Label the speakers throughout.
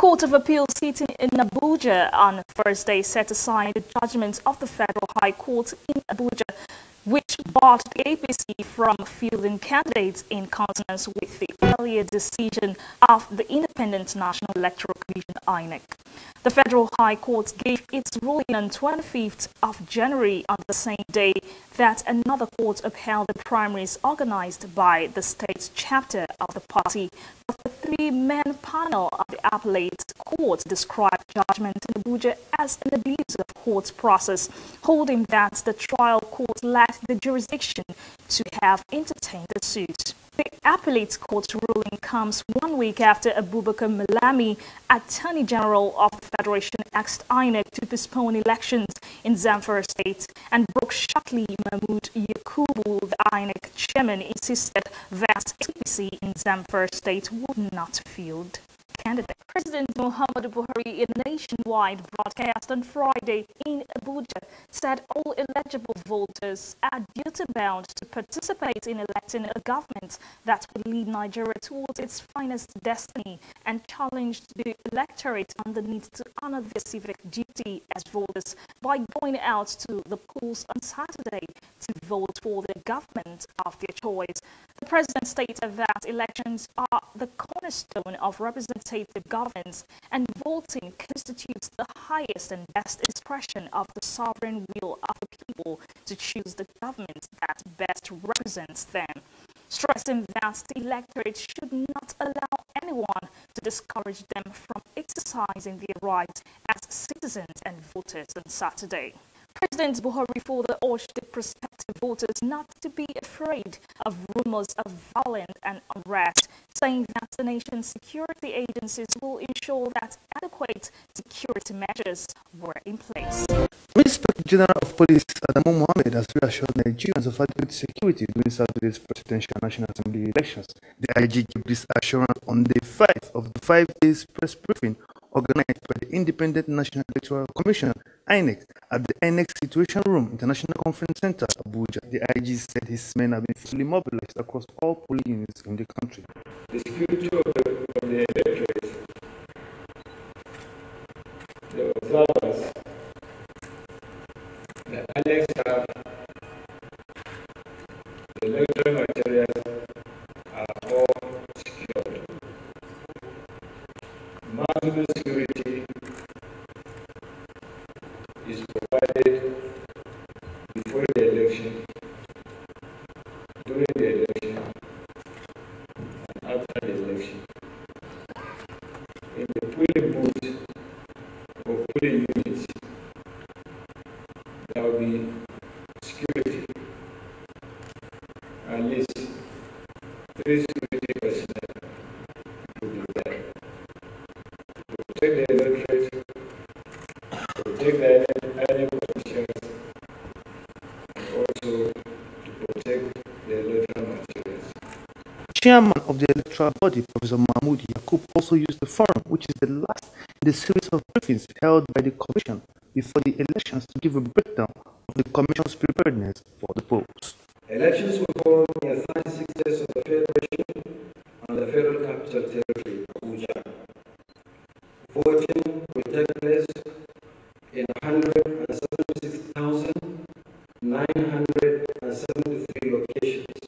Speaker 1: Court of Appeal sitting in Abuja on Thursday set aside the judgment of the Federal High Court in Abuja, which barred the APC from fielding candidates in consonance with the earlier decision of the Independent National Electoral Commission (INEC). The Federal High Court gave its ruling on 25th of January on the same day that another court upheld the primaries organized by the state chapter of the party. But the three-man panel of the appellate court described judgment in Abuja as an abuse of court process, holding that the trial court lacked the jurisdiction to have entertained the suit. The appellate court ruling comes 1 week after Abubakar Malami, Attorney General of the Federation, asked INEC to postpone elections in Zamfara State, and Brooke Shockley Mahmood Yakubu, the INEC chairman, insisted that APC in Zamfara State would not field candidates. President Muhammadu Buhari, in a nationwide broadcast on Friday in Abuja, said all eligible voters are duty-bound to participate in electing a government that will lead Nigeria towards its finest destiny, and challenged the electorate on the need to honor their civic duty as voters by going out to the polls on Saturday to vote for the government of their choice. The president stated that elections are the cornerstone of representative governance, and voting constitutes the highest and best expression of the sovereign will of the people to choose the government that best represents them, stressing that the electorate should not allow anyone to discourage them from exercising their rights as citizens and voters on Saturday. President Buhari further urged the prospective voters not to be afraid of rumors of violence and unrest, saying that the nation's security agencies will ensure that adequate security measures were in place.
Speaker 2: Inspector General of Police Adamu Mohammed has reassured Nigerians of adequate security during Saturday's Presidential National Assembly elections. The IG gave this assurance on day 5 of the 5 days press briefing organized by the Independent National Electoral Commission (INEC) at the INEC Situation Room International Conference Center, Abuja. The IG said his men have been fully mobilized across all polling units in the country.
Speaker 3: The security of the electorate, the observers, the INEC staff, the electoral materials are all secured. Maximum security is provided before the election, during the election, and after the election. In the polling booth or polling units, there will be security, at least 3 security personnel will be there. Protect the electorate, protect the any officials, and also to protect the electoral materials.
Speaker 2: Chairman of the electoral body, Professor Mahmoud Yakub, also used the forum, which is the last in the series of briefings held by the Commission before the elections, to give a breakdown of the Commission's preparedness for the polls.
Speaker 3: Elections will hold in 36 states of the Federation and the Federal Capital Territory, Abuja. Voting will take place in 176,973 locations,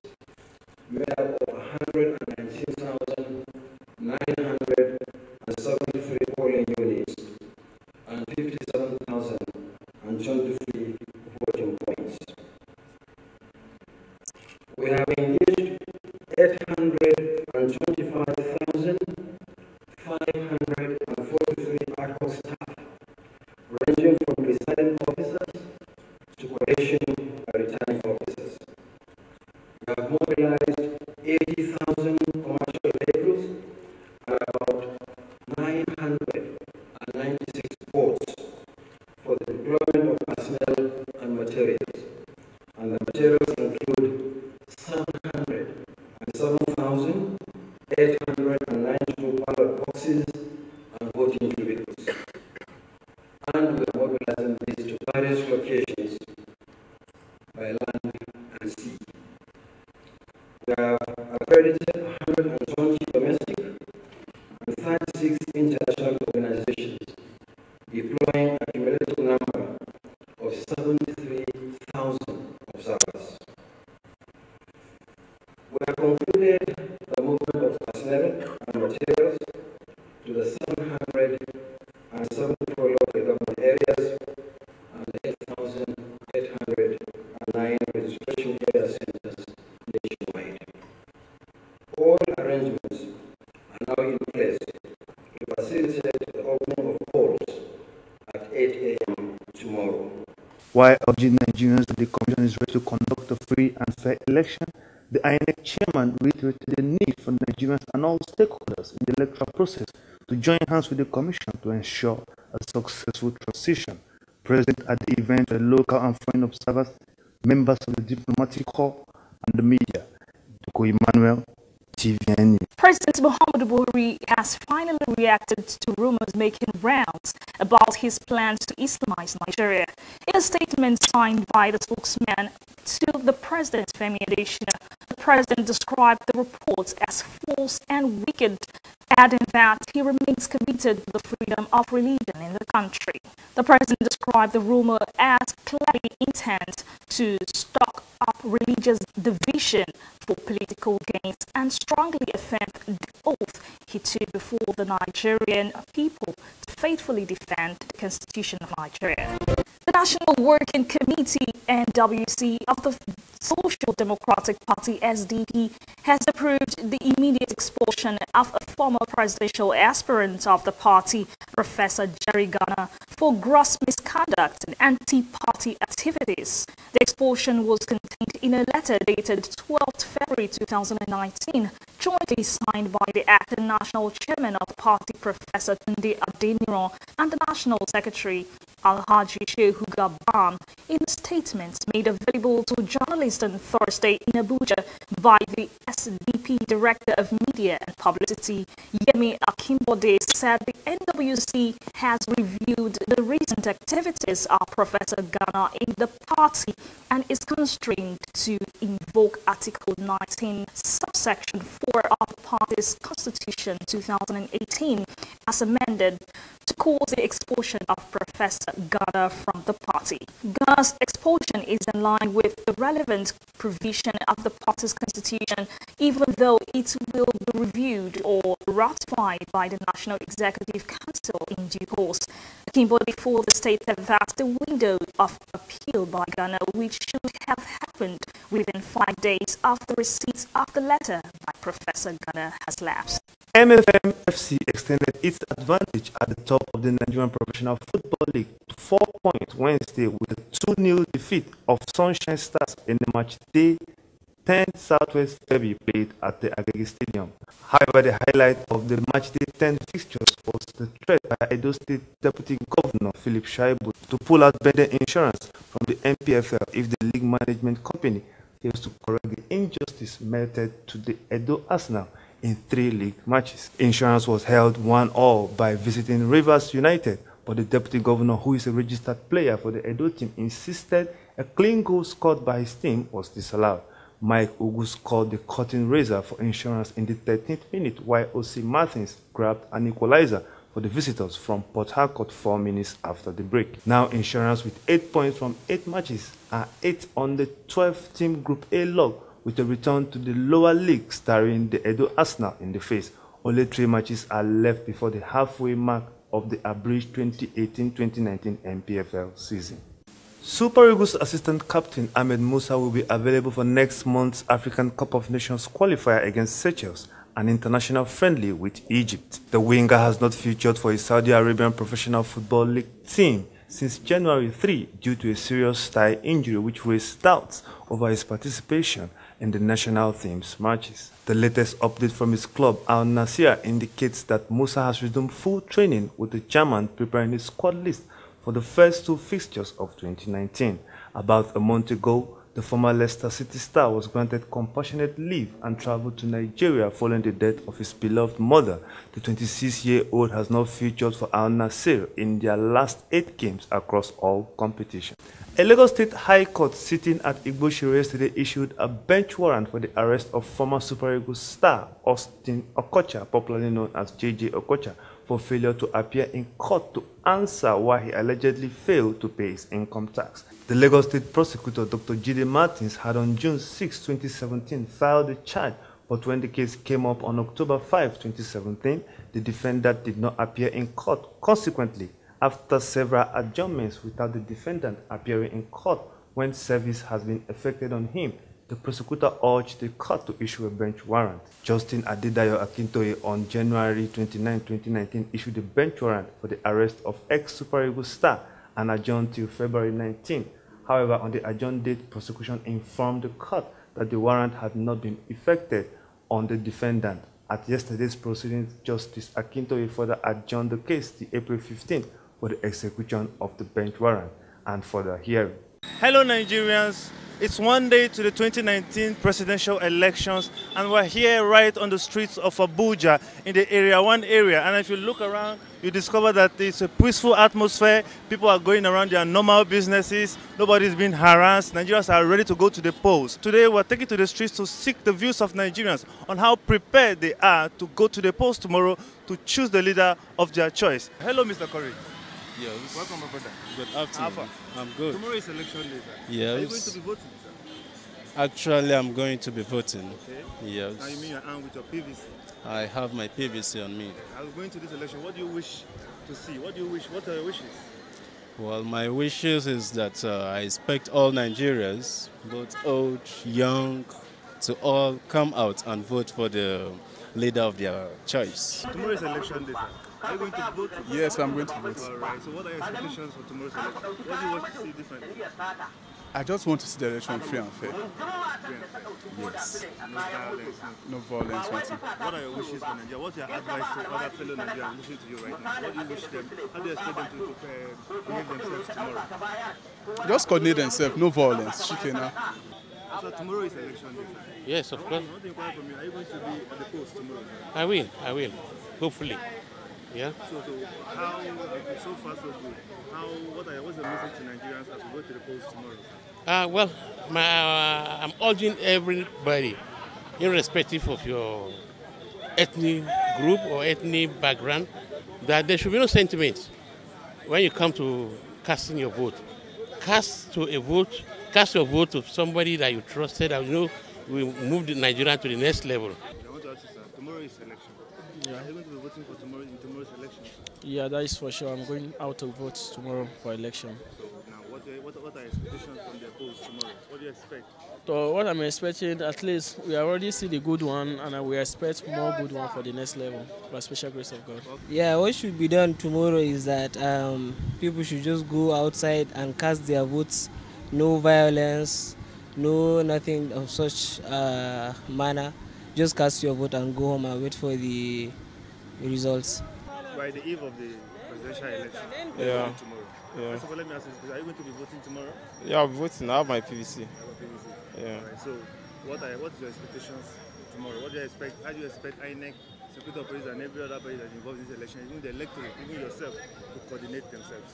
Speaker 3: made up of 119,973 polling units and 57,023 voting points. We have engaged 825,543 ad hoc staff, ranging from presiding officers to collation and returning officers. We have mobilized 80,000 commercial vehicles and about 996 boats for the deployment of personnel and materials. And the materials include 707,892 ballot boxes and voting cubicles. And we are mobilizing these to various locations by land and sea. We have accredited 120 domestic and 36 international registration data centers nationwide. All arrangements are now in place to facilitate the opening of polls at 8 a.m. tomorrow.
Speaker 2: While urging Nigerians that the Commission is ready to conduct a free and fair election, the INEC chairman reiterated the need for Nigerians and all stakeholders in the electoral process to join hands with the Commission to ensure a successful transition. Present at the event were local and foreign observers, members of the diplomatic corps, and the media. Doko Emmanuel, TVN News.
Speaker 1: President Muhammadu Buhari has finally reacted to rumors making rounds about his plans to Islamize Nigeria. In a statement signed by the spokesman to the president, Femi Adesina, the president described the reports as false and wicked, adding that he remains committed to the freedom of religion in the country. The president described the rumor as clearly intent to stoke up religious division for political gains and strongly affirmed the oath he took before the Nigerian people to faithfully defend the Constitution of Nigeria. The National Working Committee (NWC) of the Social Democratic Party (SDP) has approved the immediate expulsion of a former presidential aspirant of the party, Professor Jerry Ghana, for gross misconduct and anti-party activities. The expulsion was contained in a letter dated 12th February 2019, jointly signed by the acting national chairman of the party, Professor Tunde Adeniran, and the national secretary, Alhaji Shehu Gaban, in a statement made available to journalists on Thursday in Abuja by the SDP Director of Media and Publicity, Yemi Akimbode, said the NWC has reviewed the recent activities of Professor Ghana in the party and is constrained to invoke Article 19, subsection 4 of the party's Constitution 2018 as amended to cause the expulsion of Professor Ghana from the party. Ghana's expulsion is in line with the relevant provision of the party's constitution, even though it will be reviewed or ratified by the National Executive Council in due course. Kimbodi further stated that the window of appeal by Ghana, which should have happened within 5 days after receipt of the letter by Professor Ghana, has lapsed.
Speaker 2: MFM FC extended its advantage at the top of the Nigerian Professional Football League to 4 points Wednesday with a 2-0 defeat of Sunshine Stars in the match day 10 Southwest Derby played at the Agege Stadium. However, the highlight of the match day 10 fixtures was the threat by Edo State Deputy Governor Philip Shaibu to pull out Bende Insurance from the NPFL if the league management company fails to correct the injustice meted to the Edo Arsenal in 3 league matches. Insurance was held 1-1 by visiting Rivers United, but the deputy governor, who is a registered player for the Edo team, insisted a clean goal scored by his team was disallowed. Mike Ugu scored the cutting razor for Insurance in the 13th minute, while O.C. Martins grabbed an equalizer for the visitors from Port Harcourt 4 minutes after the break. Now Insurance, with 8 points from 8 matches, are 8th on the 12-team Group A log, with a return to the lower league staring the Edo Arsenal in the face. Only 3 matches are left before the halfway mark of the abridged 2018-2019 NPFL season. Super Eagles assistant captain Ahmed Musa will be available for next month's African Cup of Nations qualifier against Seychelles, an international friendly with Egypt. The winger has not featured for his Saudi Arabian Professional Football League team since January 3 due to a serious thigh injury which raised doubts over his participation in the national team's matches. The latest update from his club, Al Nassr, indicates that Musa has resumed full training, with the German preparing his squad list for the first 2 fixtures of 2019. About a month ago, the former Leicester City star was granted compassionate leave and traveled to Nigeria following the death of his beloved mother. The 26-year-old has now featured for Al Nassr in their last 8 games across all competitions. A Lagos State High Court sitting at Igboshire yesterday issued a bench warrant for the arrest of former Super Eagles star Austin Okocha, popularly known as JJ Okocha, for failure to appear in court to answer why he allegedly failed to pay his income tax. The Lagos State prosecutor, Dr. Jide Martins, had on June 6, 2017 filed a charge, but when the case came up on October 5, 2017, the defendant did not appear in court. Consequently, after several adjournments without the defendant appearing in court, when service has been effected on him. The prosecutor urged the court to issue a bench warrant. Justin Adedayo Akintoye on January 29, 2019 issued a bench warrant for the arrest of ex-Super Eagles star and adjourned till February 19. However, on the adjourned date, prosecution informed the court that the warrant had not been effected on the defendant. At yesterday's proceedings, Justice Akintoye further adjourned the case to April 15 for the execution of the bench warrant and further hearing.
Speaker 4: Hello Nigerians, it's one day to the 2019 presidential elections and we're here right on the streets of Abuja in the Area 1 area, and if you look around you discover that it's a peaceful atmosphere. People are going around their normal businesses, nobody's being harassed. Nigerians are ready to go to the polls. Today we're taking to the streets to seek the views of Nigerians on how prepared they are to go to the polls tomorrow to choose the leader of their choice. Hello Mr. Corey.
Speaker 5: Yes.
Speaker 4: Welcome, my brother.
Speaker 5: Good afternoon. I'm good.
Speaker 4: Tomorrow is election day, sir.
Speaker 5: Yes.
Speaker 4: Are you going to be voting, sir?
Speaker 5: Actually, I'm going to be voting.
Speaker 4: Okay.
Speaker 5: Yes.
Speaker 4: Now you mean you're armed with your PVC?
Speaker 5: I have my PVC on me.
Speaker 4: I'm going to this election. What do you wish to see? What do you wish? What are your wishes?
Speaker 5: Well, my wishes is that I expect all Nigerians, both old, young, to all come out and vote for the leader of their choice.
Speaker 4: Tomorrow is election day, sir. Are you going to vote?
Speaker 6: Yes, I'm going to vote.
Speaker 4: All right. So what are your expectations for tomorrow's election? What do you want to see differently?
Speaker 6: I just want to see the election free and fair.
Speaker 4: Free and fair.
Speaker 6: Yes.
Speaker 4: No violence.
Speaker 6: No violence, nothing.
Speaker 4: What are your wishes for Nigeria? What's your advice to other fellow Nigerians listening to you right now? What do you wish them? How do you expect them to behave themselves tomorrow?
Speaker 6: Just coordinate themselves, no violence. Shikena.
Speaker 4: So tomorrow is election day, sir.
Speaker 7: Yes, of course.
Speaker 4: I want to inquire from you. Are you going to be at the polls tomorrow?
Speaker 7: I will. Hopefully. Yeah.
Speaker 4: So how, so far so good. What's the message to Nigerians as we go to the polls tomorrow?
Speaker 7: Well, I'm urging everybody, irrespective of your ethnic group or ethnic background, that there should be no sentiment when you come to casting your vote. Cast your vote to somebody that you trusted, that you know will move Nigeria to the next level.
Speaker 4: I want to ask you, sir, tomorrow is election.
Speaker 8: Yeah.
Speaker 4: Are you going to be voting for tomorrow in tomorrow's election?
Speaker 8: Yeah, that is for sure. I'm going out to vote tomorrow for election.
Speaker 4: So now, what are your expectations from the polls tomorrow? What do you expect?
Speaker 8: So what I'm expecting, at least we already see the good one, and we expect more good one for the next level, by special grace of God.
Speaker 9: Yeah, what should be done tomorrow is that people should just go outside and cast their votes. No violence, no nothing of such manner. Just cast your vote and go home and wait for the results.
Speaker 4: By the eve of the presidential election,
Speaker 10: yeah.
Speaker 4: Tomorrow.
Speaker 10: Yeah.
Speaker 4: First of all, let me ask you, are you going to be voting tomorrow?
Speaker 10: Yeah, I'll be voting. I have my PVC. Yeah.
Speaker 4: All right, so what's your expectations tomorrow? What do you expect? How do you expect INEC, Secretary of Police, and every other body that's involved in this election, even the electorate, even yourself, to coordinate themselves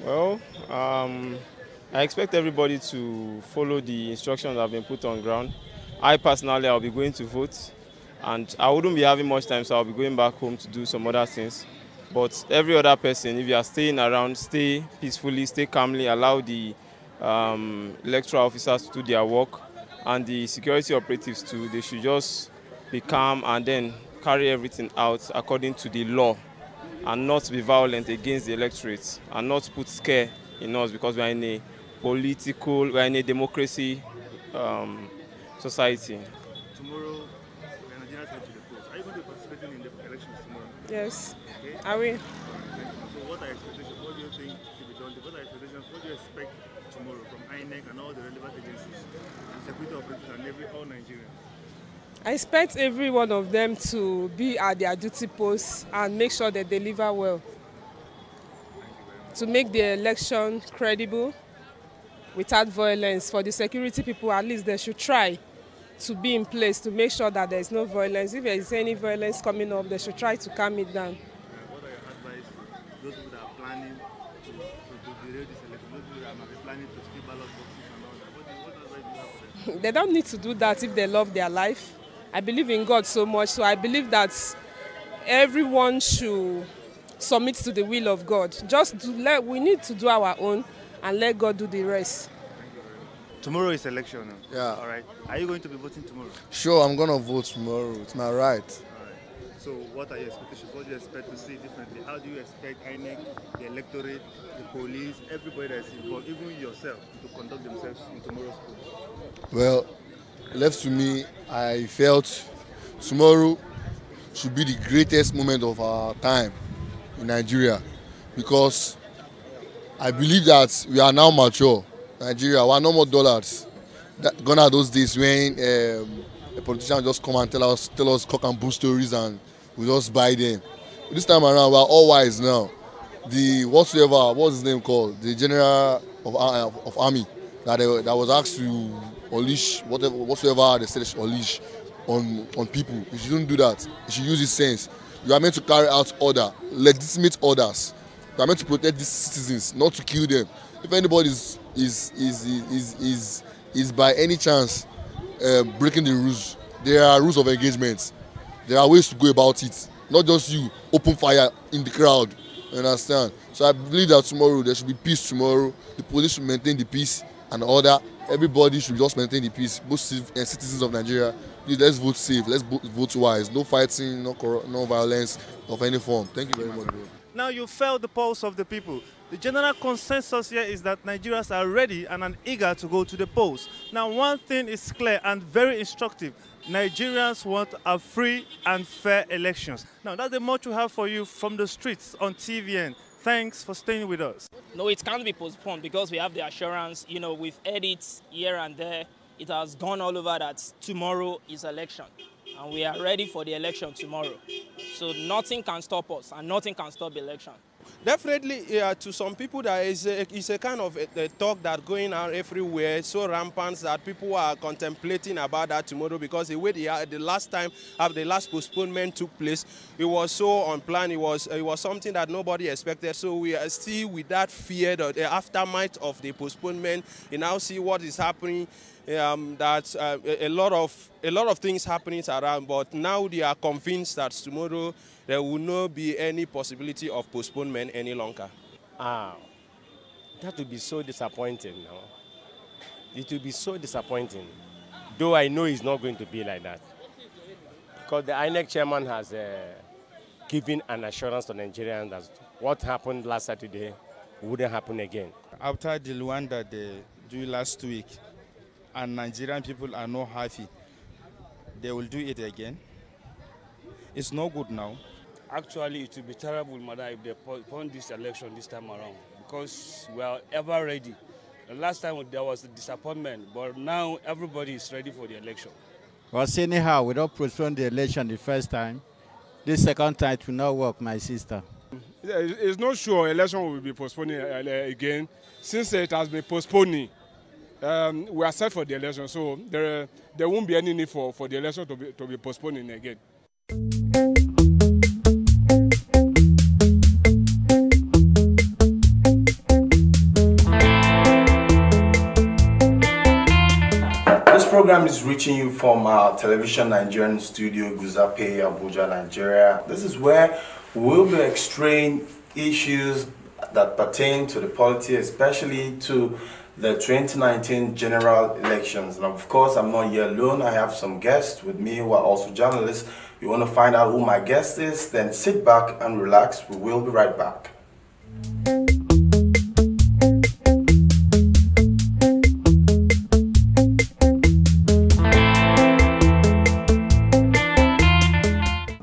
Speaker 4: tomorrow?
Speaker 10: Well, I expect everybody to follow the instructions that have been put on ground. I personally, I'll be going to vote, and I wouldn't be having much time, so I'll be going back home to do some other things. But every other person, if you are staying around, stay peacefully, stay calmly, allow the electoral officers to do their work, and the security operatives too. They should just be calm and then carry everything out according to the law, and not be violent against the electorate, and not put scare in us, because we are in a democracy society.
Speaker 4: Tomorrow, Nigerians head to the polls. Are you going to be participating in the elections tomorrow?
Speaker 11: Yes,
Speaker 4: okay.
Speaker 11: I will.
Speaker 4: So what are your expectations? What do you think should be done? What are your expectations? What do you expect tomorrow from INEC and all the relevant agencies, and security operators and all Nigerians?
Speaker 11: I expect every one of them to be at their duty posts and make sure they deliver well. To make the election credible, without violence. For the security people, at least they should try to be in place to make sure that there is no violence. If there is any violence coming up, they should try to calm it down.
Speaker 4: What are your advice to those people that are planning to derail this election, those people that are planning to steal ballot boxes and all that? What advice do you have for them?
Speaker 11: They don't need to do that if they love their life. I believe in God so much, so I believe that everyone should submit to the will of God. We need to do our own and let God do the rest.
Speaker 4: Tomorrow is election.
Speaker 12: Yeah.
Speaker 4: All right. Are you going to be voting tomorrow?
Speaker 12: Sure, I'm going to vote tomorrow. It's my right.
Speaker 4: All right. So what are your expectations? What do you expect to see differently? How do you expect INEC, the electorate, the police, everybody that's involved, even yourself, to conduct themselves in tomorrow's polls?
Speaker 12: Well, left to me, I felt tomorrow should be the greatest moment of our time in Nigeria, because I believe that we are now mature. Nigeria, we are no more dollars. Gone are those days when a politician just come and tell us cock and bull stories and we just buy them. This time around, we are all wise now. The what's his name called? The general of army that was asked to unleash whatsoever they said they should unleash on people. You shouldn't do that. You should use his sense. You are meant to carry out order, legitimate orders. You are meant to protect these citizens, not to kill them. If anybody is by any chance breaking the rules, there are rules of engagement. There are ways to go about it. Not just you open fire in the crowd. You understand? So I believe that tomorrow there should be peace tomorrow. The police should maintain the peace and order. Everybody should just maintain the peace. Both citizens of Nigeria, please, let's vote safe. Let's vote wise. No fighting, no violence of any form. Thank you very much, bro.
Speaker 4: Now you felt the pulse of the people. The general consensus here is that Nigerians are ready and are eager to go to the polls. Now one thing is clear and very instructive. Nigerians want a free and fair elections. Now that's the much we have for you from the streets on TVN. Thanks for staying with us.
Speaker 13: No, it can't be postponed because we have the assurance, we've heard it here and there. It has gone all over that tomorrow is election. And we are ready for the election tomorrow. So nothing can stop us and nothing can stop the election.
Speaker 14: Definitely, to some people, it's a kind of a talk that going on everywhere, so rampant that people are contemplating about that tomorrow, because the way the last time, the last postponement took place, it was so unplanned. It was something that nobody expected. So we are still with that fear, the aftermath of the postponement. You now see what is happening. That a lot of things happening around, but now they are convinced that tomorrow there will not be any possibility of postponement any longer.
Speaker 15: That would be so disappointing now. It will be so disappointing, though I know it's not going to be like that, because the INEC chairman has given an assurance to Nigerians that what happened last Saturday wouldn't happen again.
Speaker 16: After the one that they do last week, and Nigerian people are not happy, they will do it again. It's no good now.
Speaker 17: Actually, it will be terrible, madam, if they postpone this election this time around, because we are ever ready. The last time there was a disappointment, but now everybody is ready for the election.
Speaker 18: Well, anyhow, we don't postpone the election the first time. The second time it will not work, my sister.
Speaker 19: It's not sure election will be postponing again, since it has been postponing. We are set for the election, so there won't be any need for the election to be postponing again.
Speaker 20: This program is reaching you from our television Nigerian studio, Guzape, Abuja, Nigeria. This is where we'll be extracting issues that pertain to the polity, especially to the 2019 general elections. And of course, I'm not here alone. I have some guests with me who are also journalists. You want to find out who my guest is, then sit back and relax. We will be right back.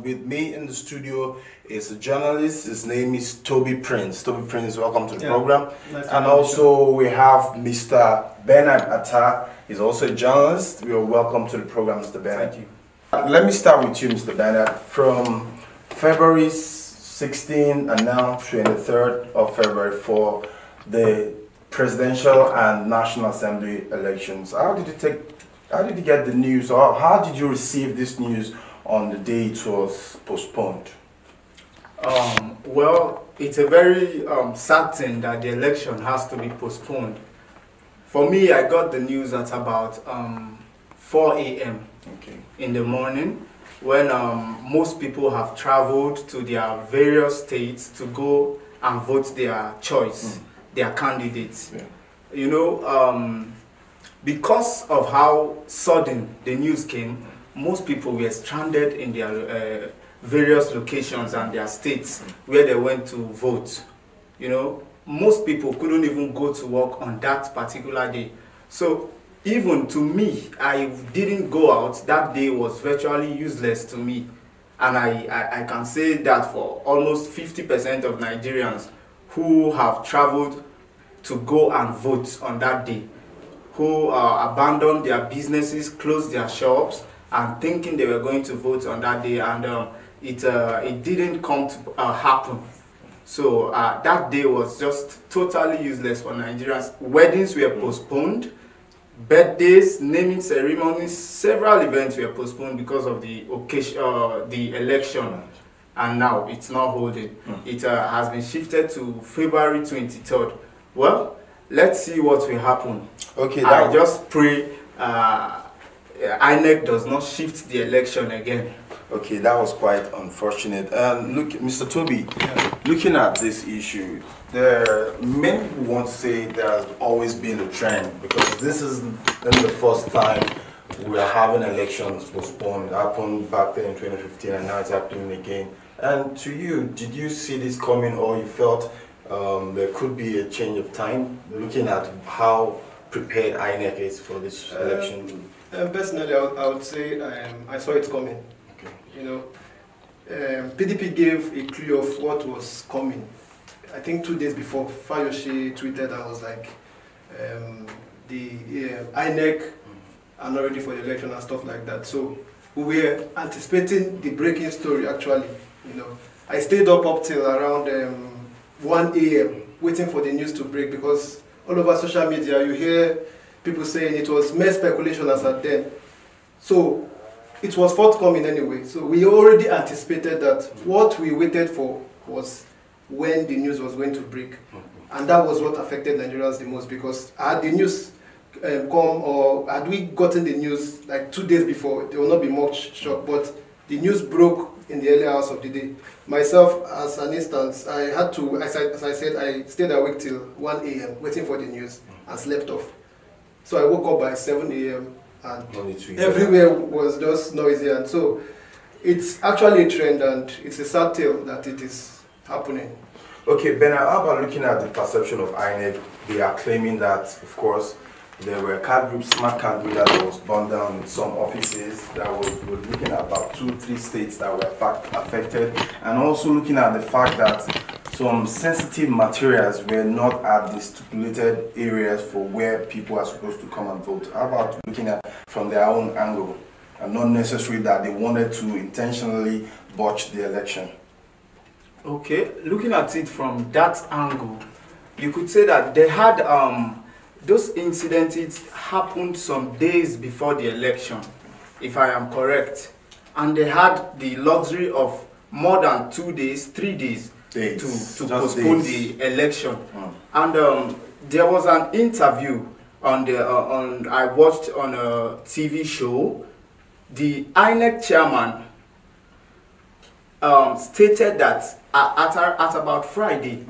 Speaker 20: With me in the studio is a journalist. His name is Toby Prince. Toby Prince, welcome to the program. Nice and also we have Mr. Bernard Atta. He's also a journalist. You are welcome to the program, Mr. Bernard. Thank you. Let me start with you, Mr. Bernard. From February 16 and now 23rd of February for the presidential and National Assembly elections. How did you get the news, or how did you receive this news on the day it was postponed?
Speaker 21: Well, it's a very sad thing that the election has to be postponed. For me, I got the news at about 4 a.m. in the morning, when most people have traveled to their various states to go and vote their choice, their candidates. Yeah. You know, because of how sudden the news came, most people were stranded in their various locations and their states where they went to vote. You know, most people couldn't even go to work on that particular day. So even to me, I didn't go out. That day was virtually useless to me. And I can say that for almost 50% of Nigerians who have traveled to go and vote on that day, who abandoned their businesses, closed their shops, and thinking they were going to vote on that day, and it didn't come to happen. So that day was just totally useless for Nigerians. Weddings were postponed, birthdays, naming ceremonies, several events were postponed because of the occasion, the election, and now it's not holding. It has been shifted to February 23rd. Well, let's see what will happen.
Speaker 20: Okay,
Speaker 21: I just pray INEC does not shift the election again.
Speaker 20: Okay, that was quite unfortunate. Look, Mr. Toby, looking at this issue, many people want to say there has always been a trend, because this isn't the first time we are having elections postponed. It happened back then in 2015, and now it's happening again. And to you, did you see this coming, or you felt there could be a change of time, looking at how prepared INEC is for this election?
Speaker 3: Personally, I would say I saw it coming. Okay. You know, PDP gave a clue of what was coming. I think 2 days before, Fayoshi tweeted, I was like, the INEC are not ready for the election and stuff like that. So we were anticipating the breaking story, actually. You know, I stayed up till around 1 a.m. waiting for the news to break, because all over social media you hear people saying it was mere speculation as at then. So it was forthcoming anyway. So we already anticipated that what we waited for was when the news was going to break. And that was what affected Nigerians the most, because had the news come, or had we gotten the news like 2 days before, there will not be much shock. But the news broke in the early hours of the day. Myself, as an instance, I had to, as I said, I stayed awake till 1 a.m. waiting for the news and slept off. So I woke up by 7 a.m. and everywhere was just noisy. And so it's actually a trend, and it's a sad tale that it is happening.
Speaker 20: Okay, Ben, how about looking at the perception of INEC? They are claiming that, of course, there were card groups, smart card readers that was burned down in some offices. That was, we're looking at about 2-3 states that were affected, and also looking at the fact that some sensitive materials were not at the stipulated areas for where people are supposed to come and vote. How about looking at from their own angle, and not necessarily that they wanted to intentionally botch the election?
Speaker 21: Okay, looking at it from that angle, you could say that they had those incidents happened some days before the election, if I am correct, and they had the luxury of more than 2 days, 3 days to postpone the election. And there was an interview on the I watched on a TV show. The INEC chairman stated that at about Friday,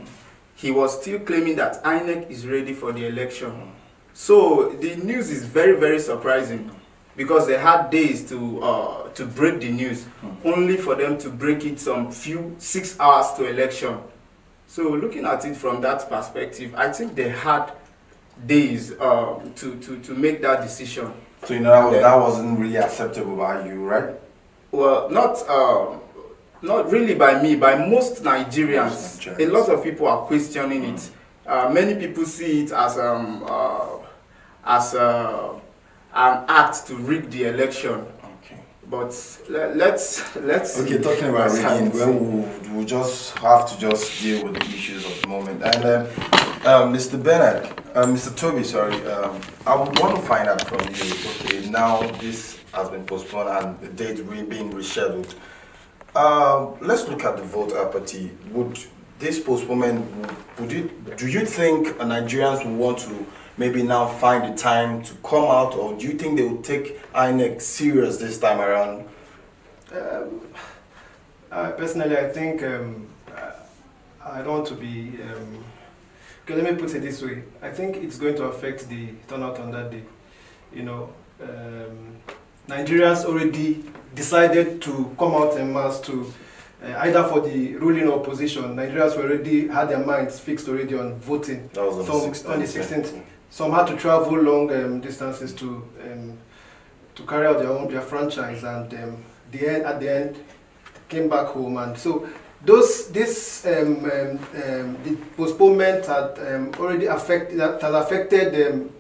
Speaker 21: he was still claiming that INEC is ready for the election. So the news is very, very surprising, because they had days to break the news, only for them to break it some 6 hours to election. So looking at it from that perspective, I think they had days to make that decision.
Speaker 20: So you know that wasn't really acceptable by you, right?
Speaker 21: Well, not really by me, by most Nigerians. A lot of people are questioning it. Many people see it as an act to rig the election. Okay. But let's
Speaker 20: okay, talking about rigging, well, we'll just have to just deal with the issues of the moment. And Mr. Bernard, Mr. Toby, sorry, I would want to find out from you. Okay, now this has been postponed and the date being rescheduled. Let's look at the vote apathy. Would this postponement, do you think Nigerians will want to maybe now find the time to come out, or do you think they will take INEC serious this time around?
Speaker 3: Personally, I think I don't want to be. Okay, let me put it this way. I think it's going to affect the turnout on that day. You know, Nigerians already decided to come out en masse to either for the ruling or opposition. Nigerians already had their minds fixed already on voting.
Speaker 20: That was on the 16th.
Speaker 3: Some had to travel long distances to carry out their franchise, and at the end came back home. And so the postponement had already affected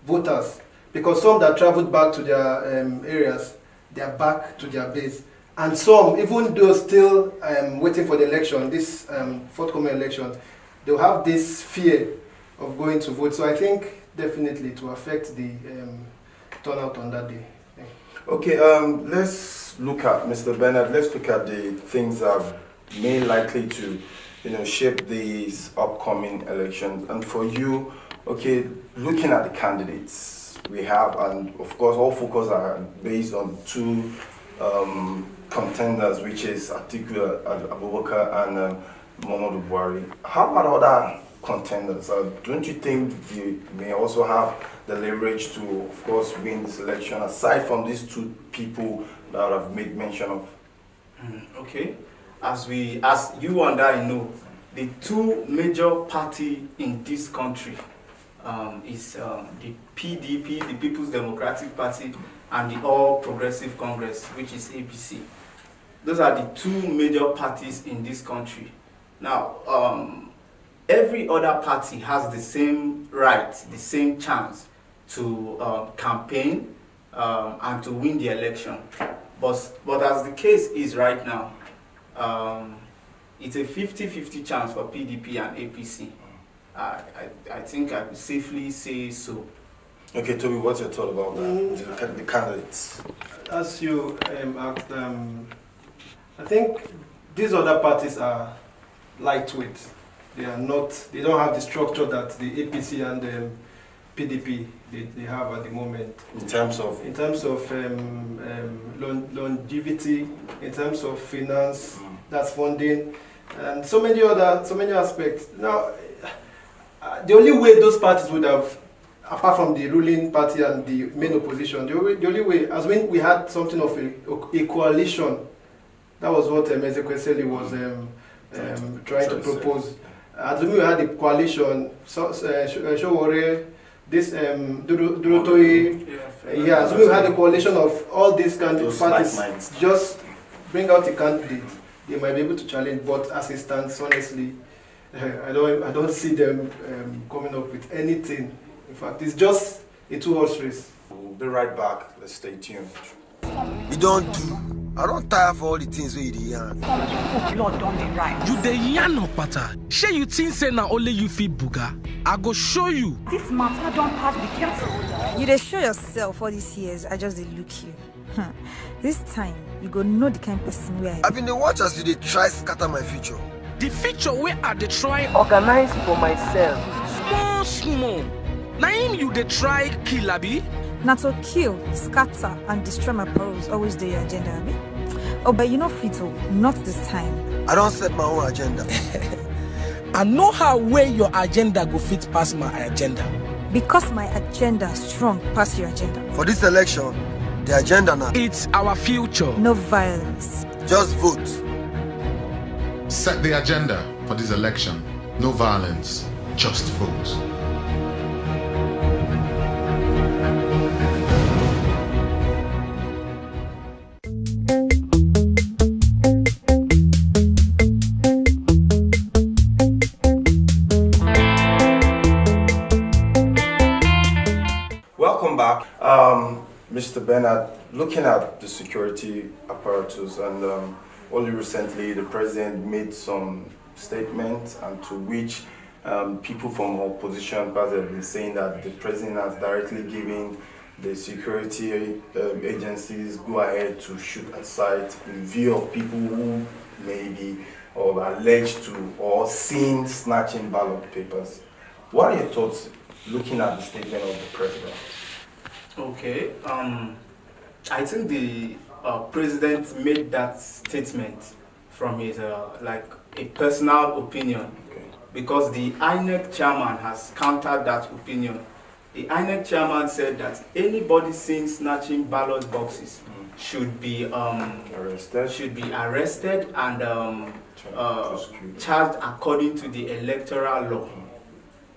Speaker 3: voters, because some that traveled back to their areas, they are back to their base, and some, even though still waiting for the election, this forthcoming election, they'll have this fear of going to vote. So I think definitely to affect the turnout on that day.
Speaker 20: Okay, let's look at, Mr. Bernard, let's look at the things that may likely to, shape these upcoming elections. And for you, okay, looking at the candidates we have, and of course all focus are based on two contenders, which is Atiku Abubakar and Muhammadu Buhari. How about other contenders? Don't you think you may also have the leverage to, of course, win this election, aside from these two people that I've made mention of?
Speaker 21: Okay, as you and I know, the two major parties in this country is the PDP, the People's Democratic Party, and the All Progressive Congress, which is APC. Those are the two major parties in this country. Now, every other party has the same right, the same chance to campaign and to win the election. But as the case is right now, it's a 50-50 chance for PDP and APC. I think I would safely say so.
Speaker 20: Okay, Toby, what's your thought about that? The candidates?
Speaker 3: As you asked, I think these other parties are lightweight. They don't have the structure that the APC and the PDP they have at the moment.
Speaker 20: In terms of?
Speaker 3: In terms of longevity, in terms of finance, that's funding, and so many aspects. Now, the only way those parties would have, apart from the ruling party and the main opposition, the only way, as when we had something of a coalition, that was what Ezekwesili was trying to propose. As we had a coalition, Showore, this Durotoi, so we had a coalition of all these parties. Just bring out a candidate, they might be able to challenge. But as it stands, honestly, I don't see them coming up with anything. In fact, it's just a two-horse race.
Speaker 20: We'll be right back. Let's stay tuned.
Speaker 1: You don't do. I don't tire for all the things where you dey yarn.
Speaker 22: Blood don't be right. You dey yarn no pata. Shey you think say na only you fit buga? I go show you.
Speaker 23: This matter don't pass. Be careful. You dey show yourself all these years. I just dey look you. This time you go know the kind of person we are.
Speaker 1: I been dey watch as you dey try scatter my future.
Speaker 22: The future where I dey try organize for myself. Small. Na him you dey try kill abi?
Speaker 23: Now to kill, scatter, and destroy my pearls always do your agenda, abi? Oh, but you know, Fito, not this time.
Speaker 1: I don't set my own agenda.
Speaker 22: I know how way your agenda go fit past my agenda.
Speaker 23: Because my agenda strong past your agenda.
Speaker 1: For this election, the agenda now.
Speaker 22: It's our future.
Speaker 23: No violence.
Speaker 1: Just vote.
Speaker 24: Set the agenda for this election. No violence, just vote.
Speaker 20: Mr. Bernard, looking at the security apparatus, and only recently the president made some statements, and to which people from opposition parties have been saying that the president has directly given the security agencies go ahead to shoot at sight in view of people who may be or alleged to or seen snatching ballot papers. What are your thoughts looking at the statement of the president?
Speaker 21: Okay, I think the president made that statement from his like a personal opinion, because the INEC chairman has countered that opinion the INEC chairman said that anybody seen snatching ballot boxes should be arrested and charged according to the electoral law.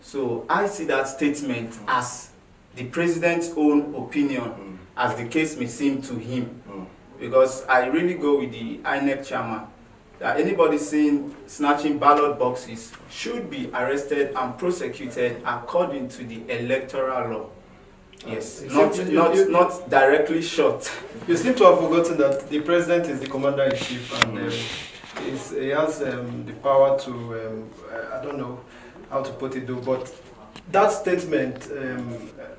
Speaker 21: So I see that statement as the president's own opinion, as the case may seem to him, because I really go with the INEC chairman that anybody seen snatching ballot boxes should be arrested and prosecuted according to the electoral law. Yes, not directly shot.
Speaker 3: You seem to have forgotten that the president is the commander-in-chief and he has the power to, I don't know how to put it though, but that statement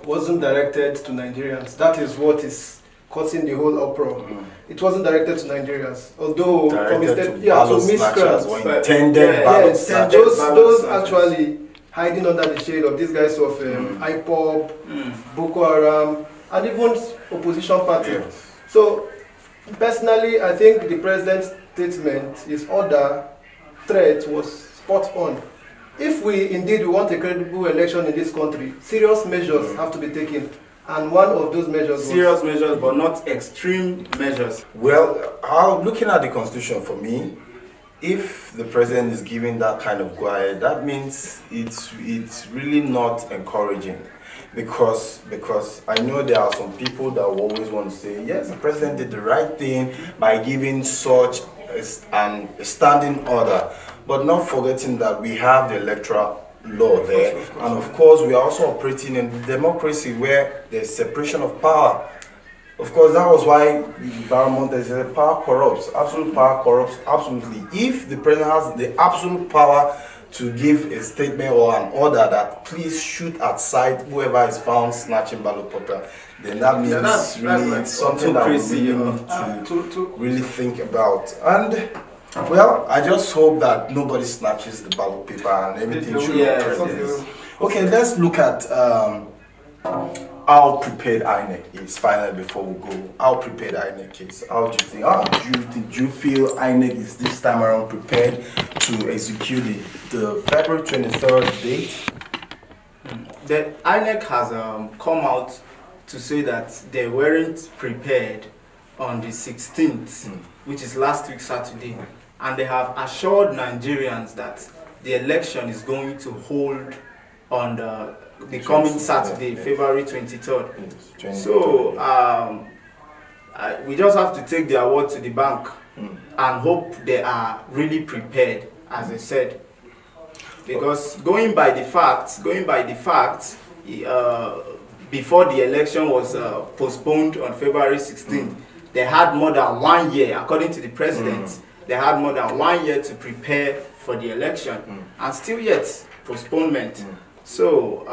Speaker 3: wasn't directed to Nigerians. That is what is causing the whole uproar. It wasn't directed to Nigerians, although from his to miscreants, those actually hiding under the shade of these guys of IPOB, Boko Haram, and even opposition party. So personally, I think the president's statement, his order, threat was spot on. If we indeed want a credible election in this country, serious measures have to be taken. And one of those measures
Speaker 21: serious measures, but not extreme measures.
Speaker 20: Well, looking at the constitution, for me, if the president is giving that kind of go-ahead, that means it's really not encouraging. Because I know there are some people that will always want to say, yes, the president did the right thing by giving such a standing order, but not forgetting that we have the electoral law there, and of course we are also operating in democracy where there's separation of power. Of course, that was why Baramont said power corrupts. Absolute power corrupts absolutely. If the president has the absolute power to give a statement or an order that please shoot at sight whoever is found snatching ballot paper, then that means it's something that we really need to really think about. And well, I just hope that nobody snatches the ballot paper and everything should be present. Okay, let's look at how prepared INEC is finally before we go. How prepared INEC is. How do you feel INEC is this time around prepared to execute the February 23rd date?
Speaker 21: The INEC has come out to say that they weren't prepared on the 16th, which is last week Saturday. And they have assured Nigerians that the election is going to hold on the coming Saturday, February 23rd. So we just have to take their word to the bank and hope they are really prepared, as I said. Because going by the facts, before the election was postponed on February 16th, they had more than 1 year, according to the president. They had more than 1 year to prepare for the election, and still yet postponement. So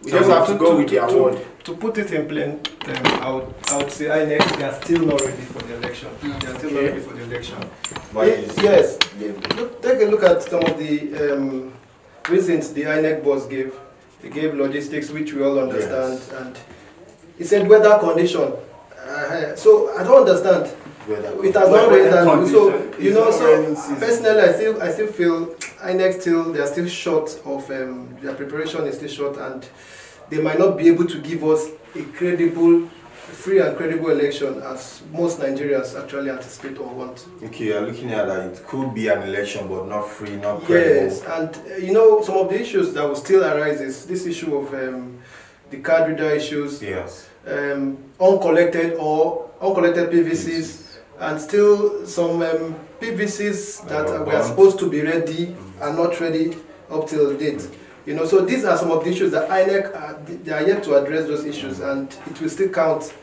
Speaker 21: we just have to go with their word.
Speaker 3: To put it in plain, I would say INEC, they are still not ready for the election. They are still not ready for the election. Yes, take a look at some of the reasons the INEC boss gave. He gave logistics, which we all understand, and he said weather condition. So I don't understand. It has not rained, so you know. So personally, I still feel INEC they are still short of their preparation is still short, and they might not be able to give us a credible, free and credible election as most Nigerians actually anticipate or want.
Speaker 20: Okay, you're looking at that it could be an election, but not free, not credible.
Speaker 3: Yes, and you know some of the issues that will still arise is this issue of the card reader issues.
Speaker 20: Yes.
Speaker 3: Uncollected PVCs. And still some PVCs that were supposed to be ready are not ready up till date. You know, so these are some of the issues that INEC they are yet to address those issues, and it will still count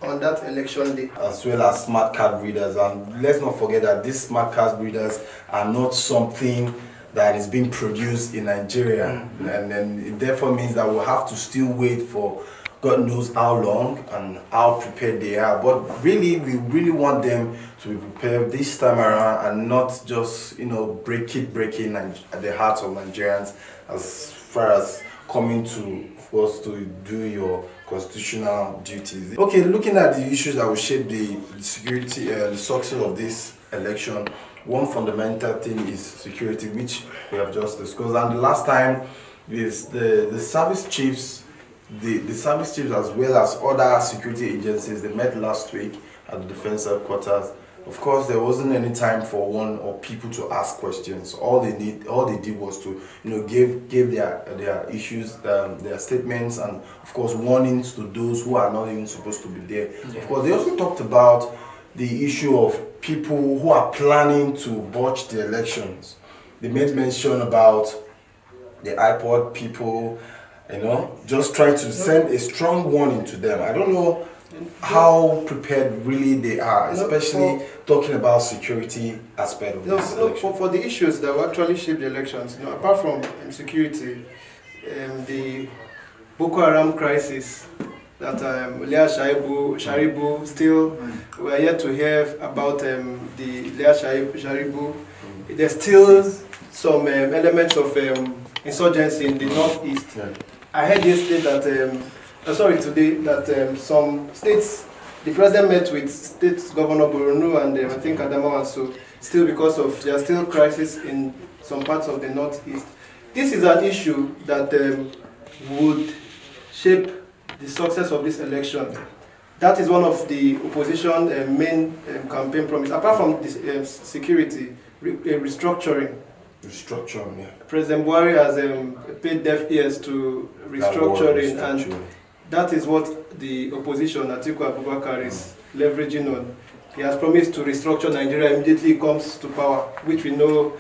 Speaker 3: on that election day.
Speaker 20: As well as smart card readers, and let's not forget that these smart card readers are not something that is being produced in Nigeria, and then it therefore means that we'll have to still wait for God knows how long and how prepared they are. But really, we really want them to be prepared this time around and not just, you know, breaking at the hearts of Nigerians as far as coming to us to do your constitutional duties. Okay, looking at the issues that will shape the security, the success of this election, one fundamental thing is security, which we have just discussed. And the last time is the service chiefs the service chiefs as well as other security agencies, they met last week at the defense headquarters. Of course, there wasn't any time for one or people to ask questions. All they did was to, give their issues, their statements, and of course warnings to those who are not even supposed to be there. Yeah. Of course, they also talked about the issue of people who are planning to botch the elections. They made mention about the iPod people, just trying to send a strong warning to them. I don't know how prepared really they are, especially talking about security aspect of this election.
Speaker 3: For the issues that will actually shape the elections, apart from security, the Boko Haram crisis that Leah Sharibu still, we are yet to hear about the Leah Sharibu. There's still some elements of insurgency in the northeast. Yeah. I heard yesterday that, today, that some states, the president met with state governor Borno and I think Adamawa, so still because of, there are still crises in some parts of the northeast. This is an issue that would shape the success of this election. That is one of the opposition main campaign promise. Apart from this security, restructuring. Restructuring, yeah. President Buhari has paid deaf ears to restructuring, and that is what the opposition, Atiku Abubakar, is leveraging on. He has promised to restructure Nigeria immediately he comes to power, which we know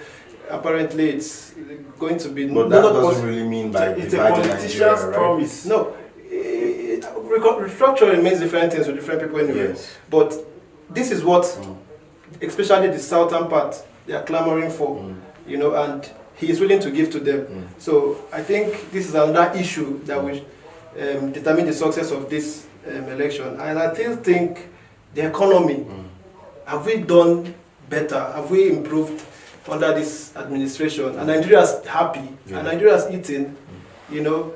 Speaker 3: apparently it's going to be.
Speaker 20: But that doesn't really mean by
Speaker 3: it's a politician's promise. Right? No, restructuring means different things to different people anyway. Yes. But this is what, especially the southern part, they are clamoring for, and he is willing to give to them. So I think this is another issue that will determine the success of this election. And I still think the economy, have we done better? Have we improved under this administration? And Nigeria is happy, and Nigeria is eating.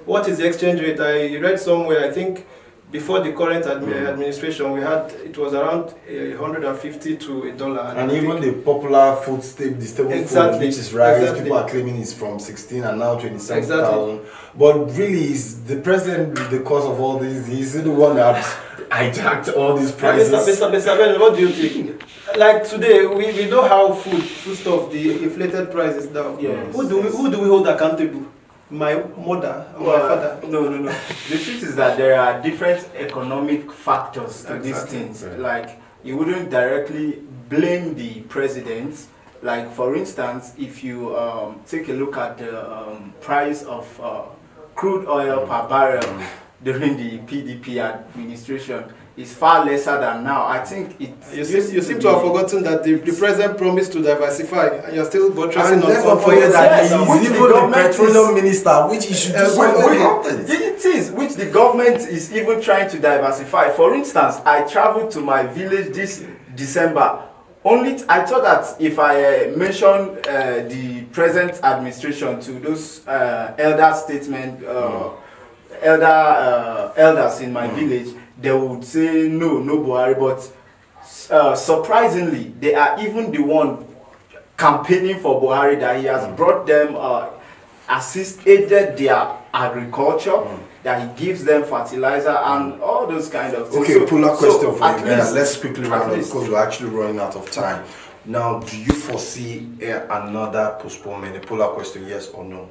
Speaker 3: What is the exchange rate? I read somewhere, I think, before the current administration, it was around 150 to $1.
Speaker 20: And even the popular food staple, the staple food, which is rice, people are claiming it's from 16 and now 27,000. But really, is the president the cause of all this? He's the one that hijacked all these prices.
Speaker 3: Mr. Ben, what do you think? Like today, we know how food stuff, the inflated prices now. Yes. Who do we hold accountable? My mother or my father?
Speaker 21: No. The truth is that there are different economic factors to these things. Right. Like, you wouldn't directly blame the president. Like, for instance, if you take a look at the price of crude oil per barrel during the PDP administration, is far lesser than now. I think
Speaker 3: you seem to have forgotten that the president promised to diversify, and you're still buttressing on
Speaker 20: let's not forget that he's even the petroleum minister, which he should do something.
Speaker 21: It is, which the government is even trying to diversify. For instance, I traveled to my village this December. I thought that if I mention the present administration to those elder statesmen, elders in my village, they would say no Buhari, but surprisingly, they are even the one campaigning for Buhari, that he has brought them, aided their agriculture, that he gives them fertilizer and all those kind of things.
Speaker 20: Okay, pull up question for you. Let's quickly round up because we're actually running out of time. Now, do you foresee another postponement? A pull-up question, yes or no?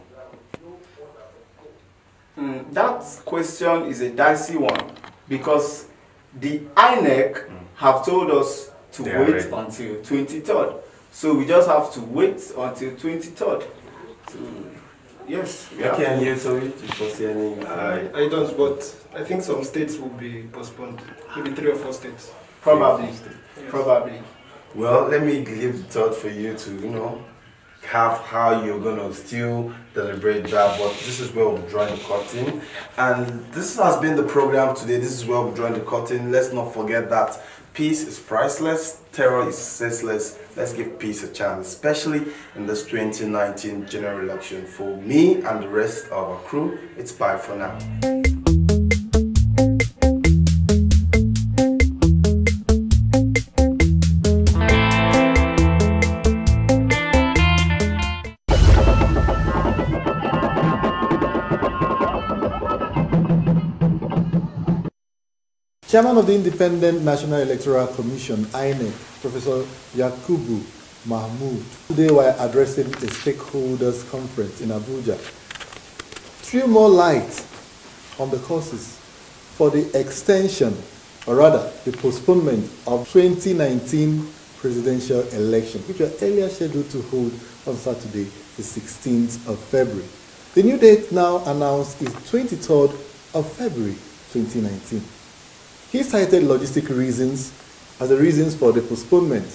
Speaker 21: That question is a dicey one, because the INEC have told us to wait until 23rd. So we just have to wait until 23rd. Yes.
Speaker 20: I
Speaker 3: don't, but I think some states will be postponed. Maybe 3 or 4 states.
Speaker 21: Probably. Yes. Probably.
Speaker 20: Well, let me leave the thought for you to, have how you're gonna still deliberate that, but this is where we're drawing the curtain. And this has been the program today. This is where we're drawing the curtain. Let's not forget that peace is priceless, terror is senseless. Let's give peace a chance, especially in this 2019 general election. For me and the rest of our crew, it's bye for now.
Speaker 2: Chairman of the Independent National Electoral Commission, INEC, Professor Yakubu Mahmoud, today while addressing a stakeholders conference in Abuja, threw more light on the causes for the extension, or rather the postponement of 2019 presidential election, which were earlier scheduled to hold on Saturday, the 16th of February. The new date now announced is 23rd of February 2019. He cited logistic reasons as the reasons for the postponement.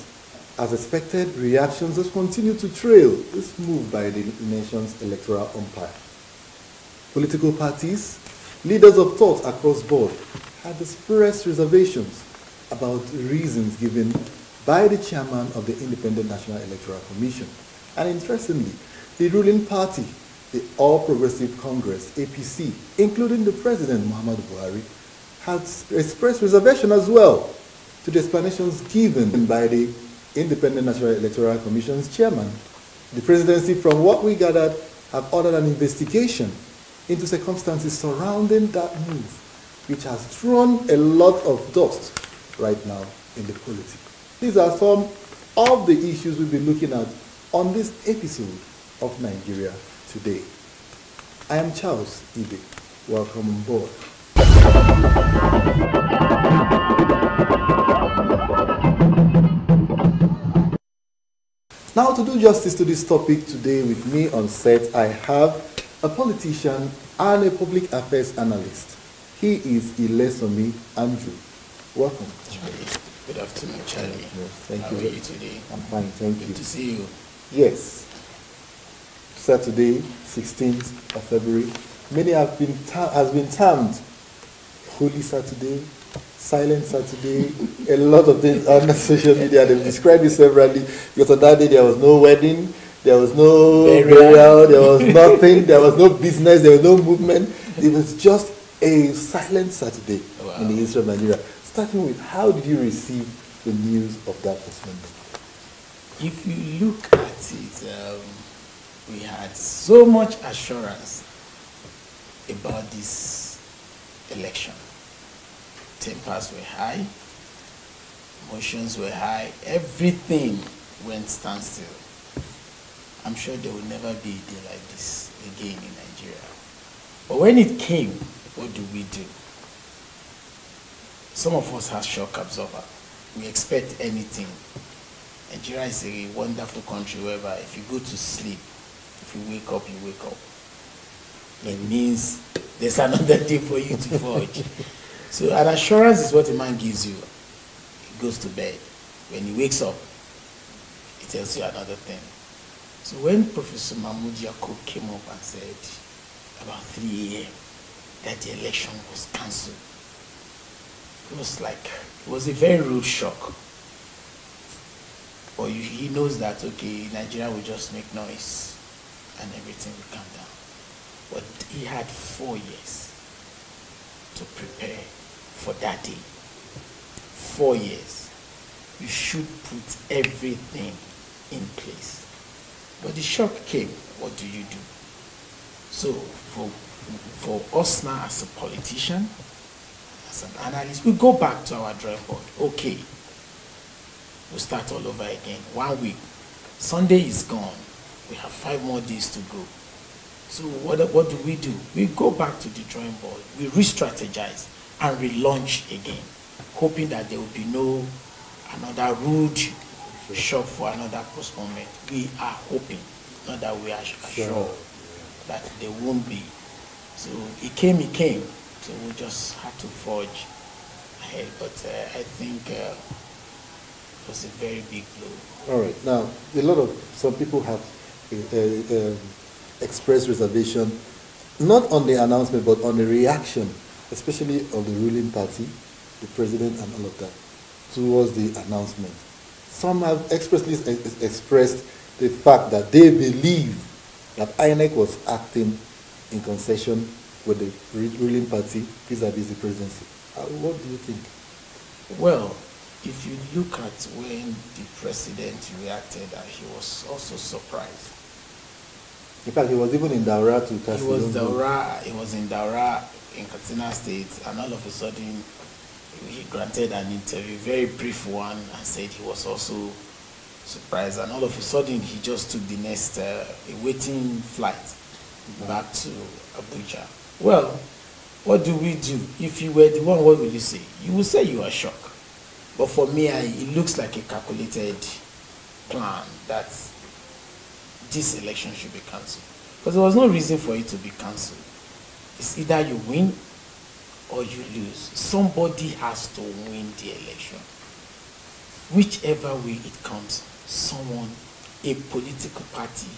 Speaker 2: As expected, reactions have continued to trail this move by the nation's electoral umpire. Political parties, leaders of thought across board had expressed reservations about reasons given by the chairman of the Independent National Electoral Commission. And interestingly, the ruling party, the All Progressive Congress, APC, including the President Muhammadu Buhari, has expressed reservation as well to the explanations given by the Independent National Electoral Commission's chairman. The presidency, from what we gathered, have ordered an investigation into circumstances surrounding that move, which has thrown a lot of dust right now in the politics. These are some of the issues we'll be looking at on this episode of Nigeria Today. I am Charles Ibe. Welcome on board. Now, to do justice to this topic today with me on set, I have a politician and a public affairs analyst. He is Ilesomi Andrew. Welcome.
Speaker 5: Good afternoon, Charlie.
Speaker 2: Thank
Speaker 5: How
Speaker 2: you.
Speaker 5: are you today?
Speaker 2: I'm fine, thank you.
Speaker 5: Good to see you.
Speaker 2: Yes. Saturday, 16th of February. Many has been termed Holy Saturday, Silent Saturday, a lot of things on social media. They've described it severally, because on that day there was no wedding, there was no burial, there was nothing, there was no business, there was no movement. It was just a silent Saturday in the history of Nigeria. Starting with, how did you receive the news of that postponement?
Speaker 5: If you look at it, we had so much assurance about this election. Tempers were high, emotions were high, everything went standstill. I'm sure there will never be a day like this again in Nigeria. But when it came, what do we do? Some of us have shock absorber. We expect anything. Nigeria is a wonderful country whereby if you go to sleep, if you wake up, you wake up. It means there's another day for you to forge. So an assurance is what a man gives you. He goes to bed. When he wakes up, he tells you another thing. So when Professor Mahmoud Yakub came up and said about 3 a.m. that the election was cancelled, it was a very rude shock. But he knows that, okay, Nigeria will just make noise and everything will calm down. But he had 4 years to prepare for that day. 4 years. You should put everything in place. But the shock came. What do you do? So for us now as a politician, as an analyst, we go back to our drawing board. Okay, we'll start all over again. 1 week. Sunday is gone. We have 5 more days to go. So what do? We go back to the drawing board. We re-strategize and relaunch again, hoping that there will be another rude shock for another postponement. We are hoping, not that we are sure that there won't be. So it came. So we just had to forge ahead. But I think it was a very big blow.
Speaker 2: All right. Now, some people have expressed reservation, not on the announcement, but on the reaction, especially of the ruling party, the president and all of that, towards the announcement. Some have expressly expressed the fact that they believe that INEC was acting in concession with the ruling party vis-a-vis the presidency. What do you think?
Speaker 5: Well, if you look at when the president reacted, he was also surprised.
Speaker 2: In fact, he was even in Daura to cast
Speaker 5: He was in Daura in Katsina State, and all of a sudden he he granted an interview, very brief one, and said he was also surprised. And all of a sudden, he just took the next waiting flight back to Abuja. Well, what do we do? If you were the one, what would you say? You would say you are shocked. But for me, it looks like a calculated plan that this election should be cancelled. Because there was no reason for it to be cancelled. It's either you win or you lose. Somebody has to win the election. Whichever way it comes, someone, a political party,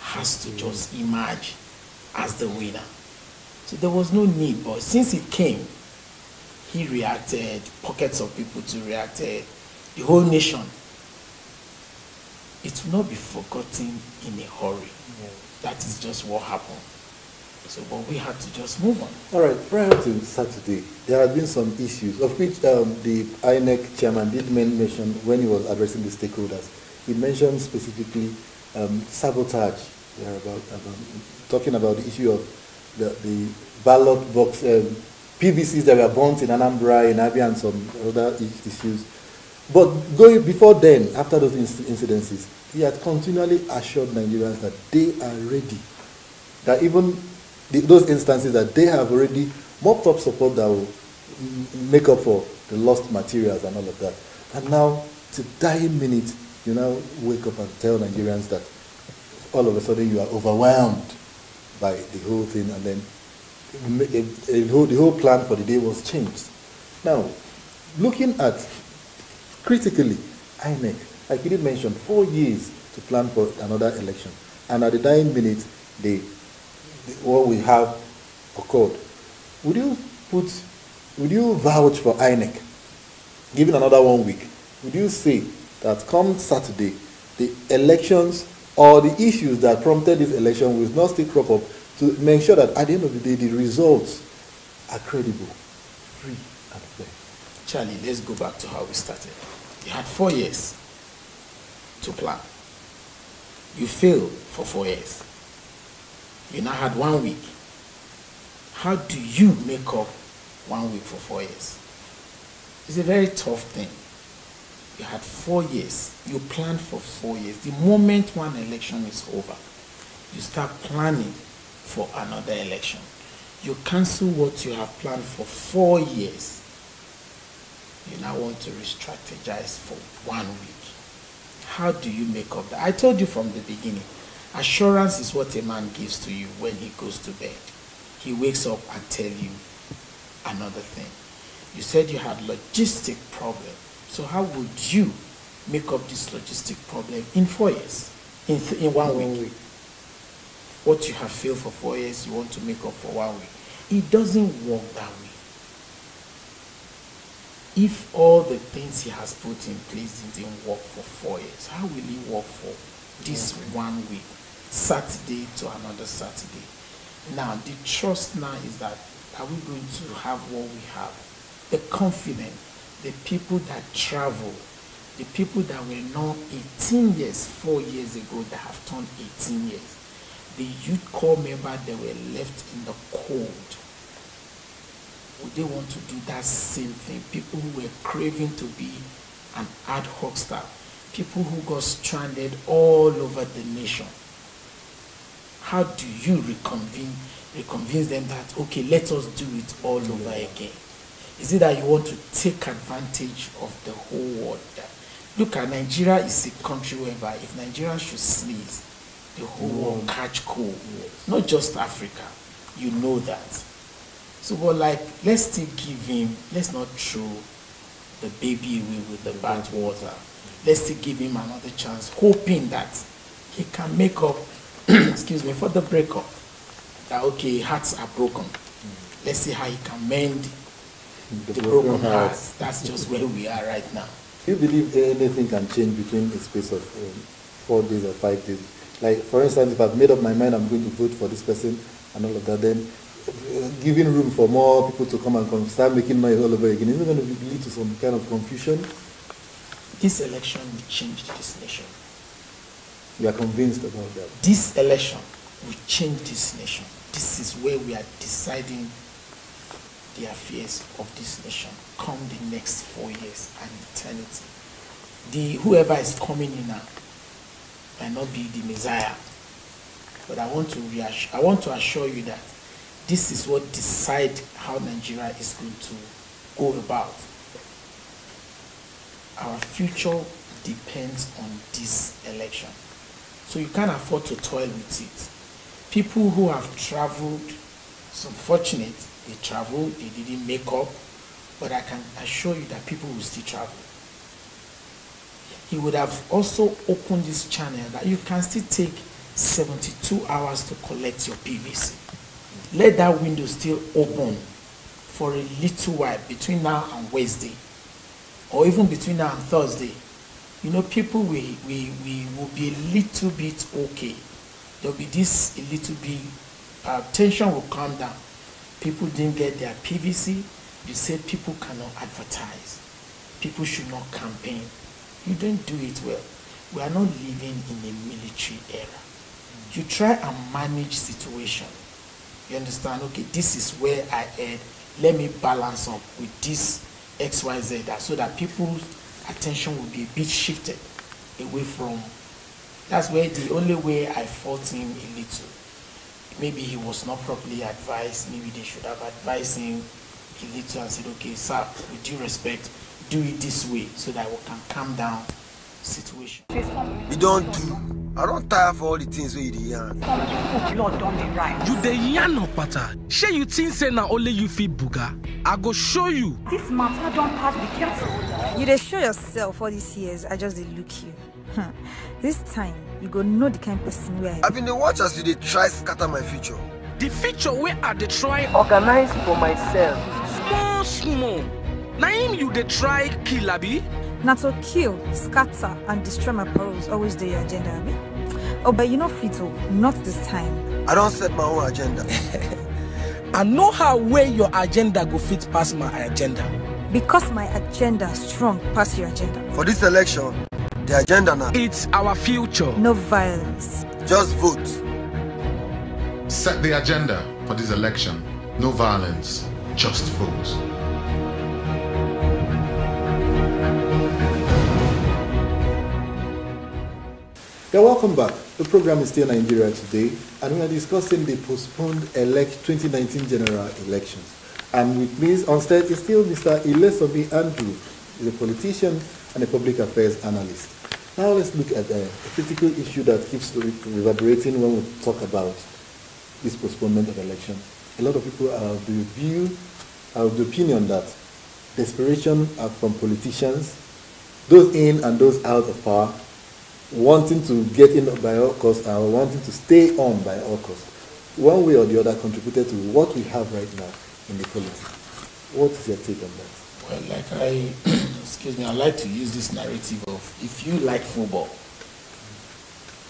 Speaker 5: has to just emerge as the winner. So there was no need, but since it came, he reacted, pockets of people too reacted, the whole nation. It will not be forgotten in a hurry. Yeah. That is just what happened. So, but we had to just move on.
Speaker 2: All right, prior to Saturday, there have been some issues, of which the INEC chairman did mention when he was addressing the stakeholders. He mentioned specifically sabotage, talking about the issue of the ballot box, PVCs that were burnt in Anambra, in Abia, and some other issues. But before then, after those incidences, he had continually assured Nigerians that they are ready, that even those instances that they have already mopped up support that will make up for the lost materials and all of that. And now, to dying minute, you now wake up and tell Nigerians that all of a sudden you are overwhelmed by the whole thing, and then the whole plan for the day was changed. Now, looking at critically, INEC, like you did mention, 4 years to plan for another election, and at the dying minute, what we have occurred. Would you vouch for INEC, given another 1 week? Would you say that come Saturday, the elections or the issues that prompted this election will not still crop up, to make sure that at the end of the day, the results are credible, free, and fair?
Speaker 5: Charlie, let's go back to how we started. You had 4 years to plan. You failed for 4 years. You now had 1 week. How do you make up 1 week for 4 years? It's a very tough thing. You had 4 years. You planned for 4 years. The moment one election is over, you start planning for another election. You cancel what you have planned for 4 years. You now want to re-strategize for 1 week. How do you make up that? I told you from the beginning, assurance is what a man gives to you when he goes to bed. He wakes up and tells you another thing. You said you had logistic problem. So how would you make up this logistic problem in 4 years, in 1 week? What you have failed for 4 years, you want to make up for 1 week. It doesn't work that way. If all the things he has put in place didn't work for 4 years, how will he work for this 1 week, Saturday to another Saturday? Now, the trust now is that, are we going to have what we have? The confidence, the people that travel, the people that were not 18 years, 4 years ago, that have turned 18 years, the youth corps members that were left in the cold, would they want to do that same thing? People who were craving to be an ad hoc staff, people who got stranded all over the nation. How do you reconvince them that, okay, let us do it all over again? Is it that you want to take advantage of the whole world? Look at Nigeria is a country whereby if Nigeria should sneeze, the whole world catch cold. Yes. Not just Africa. You know that. So, but like, let's still give him, let's not throw the baby away with the bathwater. Let's still give him another chance, hoping that he can make up, excuse me, for the breakup. That, okay, hearts are broken. Let's see how he can mend the broken hearts. That's just where we are right now.
Speaker 2: Do you believe anything can change between a space of 4 days or 5 days? Like, for instance, if I've made up my mind I'm going to vote for this person and all of that, then giving room for more people to come and start making noise all over again, is it going to lead to some kind of confusion?
Speaker 5: This election will change this nation.
Speaker 2: You are convinced about that?
Speaker 5: This election will change this nation. This is where we are deciding the affairs of this nation come the next 4 years and eternity. Whoever is coming in now might not be the Messiah, but I want to assure you that this is what decides how Nigeria is going to go about. Our future depends on this election. So you can't afford to toil with it. People who have traveled, it's unfortunate, they traveled, they didn't make up, but I can assure you that people will still travel. He would have also opened this channel that you can still take 72 hours to collect your PVC. Let that window still open for a little while between now and Wednesday, or even between now and Thursday. You know, people will be a little bit okay. There'll be this a little bit, tension will calm down. People didn't get their PVC. You said people cannot advertise. People should not campaign. You don't do it well. We are not living in a military era. You try and manage situation. You understand? Okay, this is where I am. Let me balance up with this XYZ so that people's attention will be a bit shifted away from. That's where the only way I fault him a little. Maybe he was not properly advised. Maybe they should have advised him a little and said, okay, sir, with due respect, do it this way so that we can calm down situation.
Speaker 1: You don't do. I don't tire for all the things where you yarn.
Speaker 22: Lord, don't be right. You the yarn no pata. Sure you think say na only you feel booga. I go show you.
Speaker 23: This matter don't pass, be careful. You dey show yourself all these years, I just dey look you. This time, you go know the kind of person we are.
Speaker 1: I've been the watch as you dey try scatter my future.
Speaker 22: The future where I dey try organize for myself. Small. Now him you dey try kill abi?
Speaker 23: Not to kill, scatter, and destroy my pearls always do your agenda, abi? Oh, but you know, Fito, not this time.
Speaker 1: I don't set my own agenda.
Speaker 22: I know how where your agenda go fit past my agenda.
Speaker 23: Because my agenda strong past your agenda.
Speaker 1: For this election, the agenda now.
Speaker 22: It's our future.
Speaker 23: No violence.
Speaker 1: Just vote.
Speaker 24: Set the agenda for this election. No violence, just vote.
Speaker 2: Yeah, welcome back. The program is still Nigeria Today, and we are discussing the postponed 2019 general elections. And with me on stage is still Mr. Ilesobi Andrew, he's a politician and a public affairs analyst. Now let's look at a critical issue that keeps reverberating when we talk about this postponement of elections. A lot of people have the view, have the opinion that desperation from politicians, those in and those out of power, wanting to get in by all costs or wanting to stay on by all costs, one way or the other contributed to what we have right now in the politics. What is your take on that?
Speaker 5: Well, excuse me, I like to use this narrative of if you like football,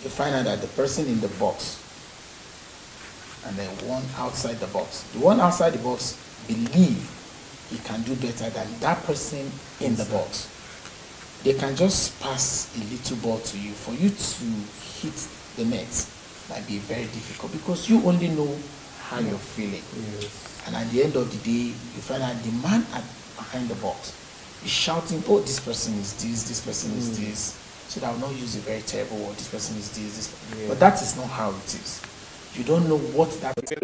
Speaker 5: you find out that the person in the box and the one outside the box, the one outside the box believe he can do better than that person in the box. They can just pass a little ball to you. For you to hit the net might be very difficult because you only know how you're feeling. Yes. And at the end of the day, you find out the man behind the box is shouting, oh, this person is this person is this. So that I will not use a very terrible word, this person is this. But that is not how it is. You don't know what that person